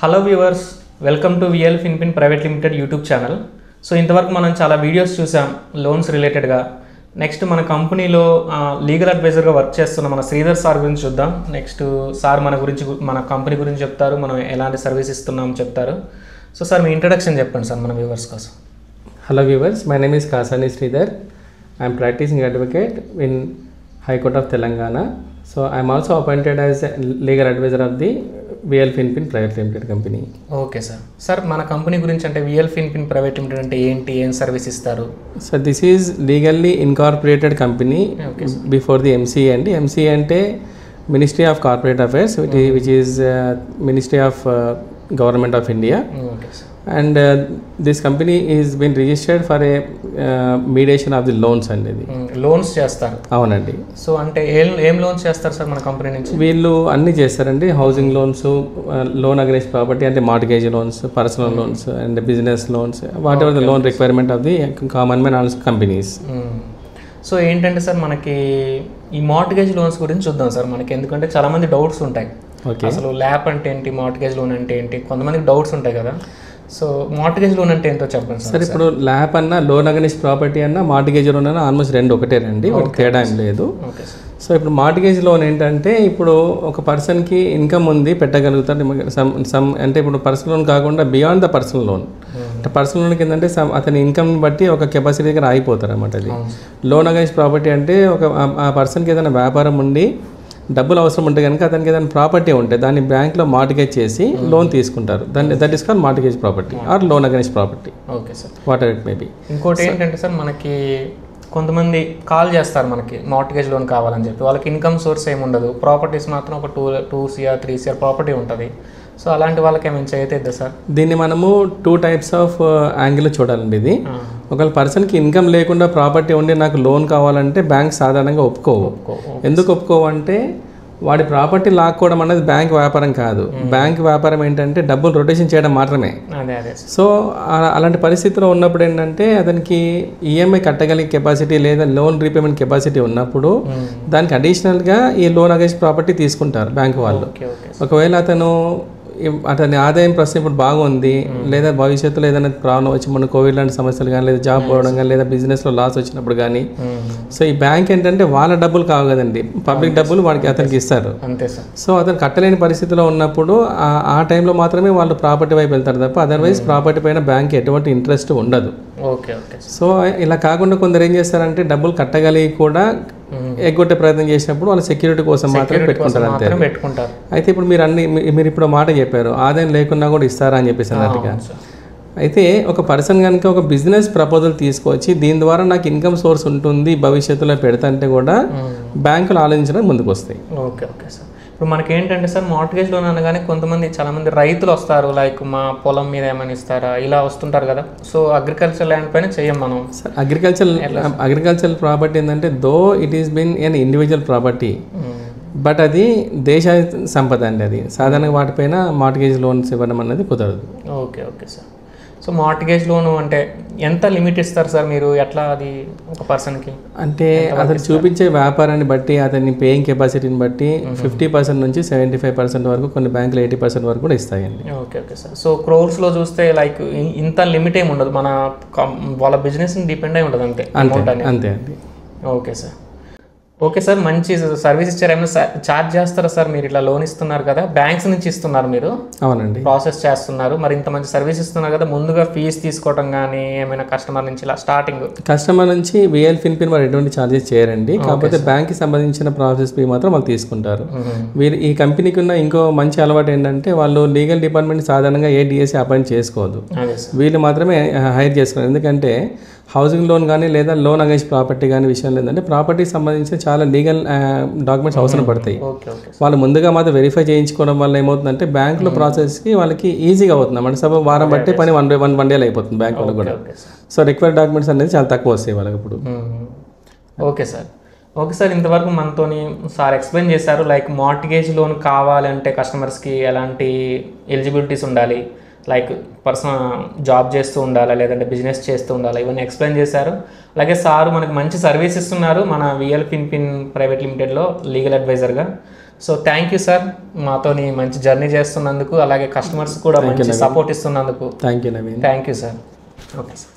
Hello viewers, welcome to VL Finpin private limited YouTube channel. So ఇంతవరకు మనం చాలా videos చూసాం లోన్స్ రిలేటెడ్గా. నెక్స్ట్ మన కంపెనీలో లీగల్ అడ్వైజర్గా వర్క్ చేస్తున్న మన శ్రీధర్ సార్ గురించి చూద్దాం. నెక్స్ట్ సార్ మన కంపెనీ గురించి చెప్తారు, మనం ఎలాంటి సర్వీస్ ఇస్తున్నాం చెప్తారు. సో సార్ మీ ఇంట్రడక్షన్ చెప్పండి సార్ మన వ్యూవర్స్ కోసం. Hello viewers, my name is Kasani Sridhar. I am practicing advocate in High Court of Telangana. So I am also appointed as a legal advisor of the VL Finpin Private Limited company. Okay sir. Sir మన company గురించి అంటే VL Finpin private limited అంటే ఏంటి, ఏం service ఇస్తారు? So this is legally incorporated company before the MCA and MCA ante Ministry of Corporate Affairs, which is Ministry of Government of India. Okay sir. And this company is been registered for a mediation of the loans అనేది loans చేస్తారు. అవునండి. So అంటే ఏం loans చేస్తారు sir మన company నుంచి? వీళ్ళు అన్ని చేస్తారండి. Housing loans, loan against property అంటే mortgage loans, personal loans and business loans, whatever the loan requirement of the common man also companies. So ఏంటంటే సార్ మనకి ఈ మార్ట్గేజ్ లోన్స్ గురించి చూద్దాం సార్. మనకి ఎందుకంటే చాలామంది డౌట్స్ ఉంటాయి. అసలు ల్యాప్ అంటే ఏంటి, మార్ట్గేజ్ లోన్ అంటే ఏంటి, కొంతమందికి డౌట్స్ ఉంటాయి కదా. సో మార్ట్గేజ్ లోన్ అంటే ఏంటో చెప్పండి సార్. ఇప్పుడు ల్యాప్ అన్న, లోన్ అగైన్స్ ప్రాపర్టీ అన్న, మార్ట్గేజ్ లోన్ అన్న ఆల్మోస్ట్ రెండు ఒకటేనండి, ఒక తేడా ఏం లేదు. సో ఇప్పుడు మార్ట్గేజ్ లోన్ ఏంటంటే ఇప్పుడు ఒక పర్సన్కి ఇన్కమ్ ఉంది, పెట్టగలుగుతారు. అంటే ఇప్పుడు పర్సనల్ లోన్ కాకుండా బియాండ్ ద పర్సనల్ లోన్. అంటే పర్సనల్ లోన్ ఏంటంటే అతని ఇన్కమ్ని బట్టి ఒక కెపాసిటీ దగ్గర ఆగిపోతారు అన్నమాట. అది లోన్ అగైన్స్ ప్రాపర్టీ అంటే ఆ పర్సన్కి ఏదైనా వ్యాపారం ఉండి డబ్బులు అవసరం ఉంటే కనుక అతనికి ఏదైనా ప్రాపర్టీ ఉంటే దాన్ని బ్యాంక్లో మార్టిగేజ్ చేసి లోన్ తీసుకుంటారు. దాన్ని that is called mortgage property or loan against property. Okay sir. What ever it may be. ఇంకోటి ఏంటంటే సార్ మనకి కొంతమంది కాల్ చేస్తారు మనకి మార్టిగేజ్ లోన్ కావాలని చెప్పి. వాళ్ళకి ఇన్కమ్ సోర్స్ ఏమి ఉండదు, ప్రాపర్టీస్ మాత్రం ఒక 2 CR 3 CR ప్రాపర్టీ ఉంటుంది. సో అలాంటి వాళ్ళకి ఏమైనా చేయతేద్దా సార్? దీన్ని మనము 2 టైప్స్ ఆఫ్ యాంగిల్ చూడాలండి. ఇది ఒకవేళ పర్సన్కి ఇన్కమ్ లేకుండా ప్రాపర్టీ ఉండి నాకు లోన్ కావాలంటే బ్యాంక్ సాధారణంగా ఒప్పుకోవు. ఎందుకు ఒప్పుకోవు అంటే వాడి ప్రాపర్టీ లాక్కోవడం అనేది బ్యాంక్ వ్యాపారం కాదు. బ్యాంక్ వ్యాపారం ఏంటంటే డబ్బులు రొటేషన్ చేయడం మాత్రమే. సో అలాంటి పరిస్థితిలో ఉన్నప్పుడు ఏంటంటే అతనికి ఈఎంఐ కట్టగలిగే కెపాసిటీ లేదా లోన్ రీపేమెంట్ కెపాసిటీ ఉన్నప్పుడు దానికి అడిషనల్గా ఈ లోన్ అగైన్స్ ప్రాపర్టీ తీసుకుంటారు బ్యాంక్ వాళ్ళు. ఒకవేళ అతని ఆదాయం ప్రస్తుతం ఇప్పుడు బాగుంది, లేదా భవిష్యత్తులో ఏదైనా ప్రాబ్లం వచ్చి మన కోవిడ్ లాంటి సమస్యలు కానీ, లేదా జాబ్ పోవడం కానీ, లేదా బిజినెస్లో లాస్ వచ్చినప్పుడు కానీ, సో ఈ బ్యాంక్ ఏంటంటే వాళ్ళ డబ్బులు కావు కదండి, పబ్లిక్ డబ్బులు వాడికి అతనికి ఇస్తారు. అంతే సార్. సో అతను కట్టలేని పరిస్థితిలో ఉన్నప్పుడు ఆ టైంలో మాత్రమే వాళ్ళు ప్రాపర్టీ వైపు వెళ్తారు తప్ప అదర్వైజ్ ప్రాపర్టీ పైన బ్యాంక్ ఎటువంటి ఇంట్రెస్ట్ ఉండదు. Okay okay. సో ఇలా కాకుండా కొందరు ఏం చేస్తారంటే డబ్బులు కట్టగలిగి కూడా ఎగ్గొట్టే ప్రయత్నం చేసినప్పుడు వాళ్ళ సెక్యూరిటీ కోసం మాత్రమే పెట్టుకుంటారు అంతే. అయితే ఇప్పుడు మీరు ఇప్పుడు మాట చెప్పారు ఆదాయం లేకున్నా కూడా ఇస్తారా అని చెప్పేసి అన్నట్టుగా. అయితే ఒక పర్సన్ కనుక ఒక బిజినెస్ ప్రపోజల్ తీసుకొచ్చి దీని ద్వారా నాకు ఇన్కమ్ సోర్స్ ఉంటుంది భవిష్యత్తులో పెడతంటే కూడా బ్యాంకులు ఆలోచించడం ముందుకు వస్తాయి. Okay okay sir. ఇప్పుడు మనకి ఏంటంటే సార్ మార్ట్గేజ్ లోన్ అనగానే చాలామంది రైతులు వస్తారు, లైక్ మా పొలం మీద ఏమైనా ఇస్తారా ఇలా వస్తుంటారు కదా. సో అగ్రికల్చర్ ల్యాండ్ పైన చెయ్యం మనం. అగ్రికల్చర్ ప్రాపర్టీ ఏంటంటే though it is been an individual property, but అది దేశ సంపద అండి. అది సాధారణంగా వాటిపైన మార్ట్గేజ్ లోన్స్ ఇవ్వడం అనేది కుదరదు. Okay okay sir. So mortgage loan అంటే ఎంత లిమిట్ ఇస్తారు సార్ మీరు, ఎట్లా అది ఒక పర్సన్కి? అంటే అతను చూపించే వ్యాపారాన్ని బట్టి, అతని పేయింగ్ కెపాసిటీని బట్టి 50% నుంచి 75% వరకు, కొన్ని బ్యాంకులు 80% వరకు కూడా ఇస్తాయండి. Okay okay sir. సో క్రోర్స్లో చూస్తే లైక్ ఇంత లిమిట్ ఏమి ఉండదు, వాళ్ళ బిజినెస్ని డిపెండ్ అయి ఉంటుంది అంతే. అంతే అండి. Okay sir. ఓకే సార్, మంచి సర్వీస్ ఇచ్చారు. ఏమైనా ఛార్జ్ చేస్తారా సార్? మీరు ఇట్లా లోన్ ఇస్తున్నారు కదా, బ్యాంక్స్ నుంచి ఇస్తున్నారు మీరు. అవునండి. ప్రాసెస్ చేస్తున్నారు, మరి ఇంత మంచి సర్వీస్ ఇస్తున్నారు కదా, ముందుగా ఫీజు తీసుకోవడం కానీ ఏమైనా కస్టమర్ నుంచి ఇలా కస్టమర్ నుంచి విఎల్ ఫిన్పిన్ వారు ఎటువంటి ఛార్జెస్ చేయరండి. కాకపోతే బ్యాంక్కి సంబంధించిన ప్రాసెస్ ఫీ మాత్రం వాళ్ళు తీసుకుంటారు. వీరు ఈ కంపెనీకి ఉన్న ఇంకో మంచి అలవాటు ఏంటంటే వాళ్ళు లీగల్ డిపార్ట్మెంట్ సాధారణంగా ఏ డిఎస్సి అపాయింట్ చేసుకోవద్దు, వీళ్ళు మాత్రమే హైర్ చేసుకున్నారు. ఎందుకంటే హౌసింగ్ లోన్ కానీ లేదా లోన్ అగైన్స్ ప్రాపర్టీ కానీ విషయం లేదంటే ప్రాపర్టీకి సంబంధించిన చాలా లీగల్ డాక్యుమెంట్స్ అవసరం పడతాయి. వాళ్ళు ముందుగా మాత్రం వెరిఫై చేయించుకోవడం వల్ల ఏమవుతుందంటే బ్యాంకులో ప్రాసెస్కి వాళ్ళకి ఈజీగా అవుతుంది అన్నమాట. సపోజ్ వారం బట్టి పని వన్ డేలో అయిపోతుంది బ్యాంక్ వాళ్ళకి కూడా. సో రిక్వైర్డ్ డాక్యుమెంట్స్ అనేది చాలా తక్కువ వస్తాయి వాళ్ళకి ఇప్పుడు. Okay sir. ఓకే సార్, ఇంతవరకు మనతోని సార్ ఎక్స్ప్లెయిన్ చేశారు లైక్ మార్ట్గేజ్ లోన్ కావాలంటే కస్టమర్స్కి ఎలాంటి ఎలిజిబిలిటీస్ ఉండాలి, లైక్ పర్సనల్ జాబ్ చేస్తూ ఉండాలా లేదంటే బిజినెస్ చేస్తూ ఉండాలా, ఇవన్నీ ఎక్స్ప్లెయిన్ చేశారు. అలాగే సార్ మనకు మంచి సర్వీస్ ఇస్తున్నారు మన విఎల్ ఫిన్పిన్ ప్రైవేట్ లిమిటెడ్లో లీగల్ అడ్వైజర్గా. సో థ్యాంక్ యూ సార్, మాతోని మంచి జర్నీ చేస్తున్నందుకు, అలాగే కస్టమర్స్ కూడా మంచి సపోర్ట్ ఇస్తున్నందుకు. Thank you Naveen. Thank you sir. Okay sir.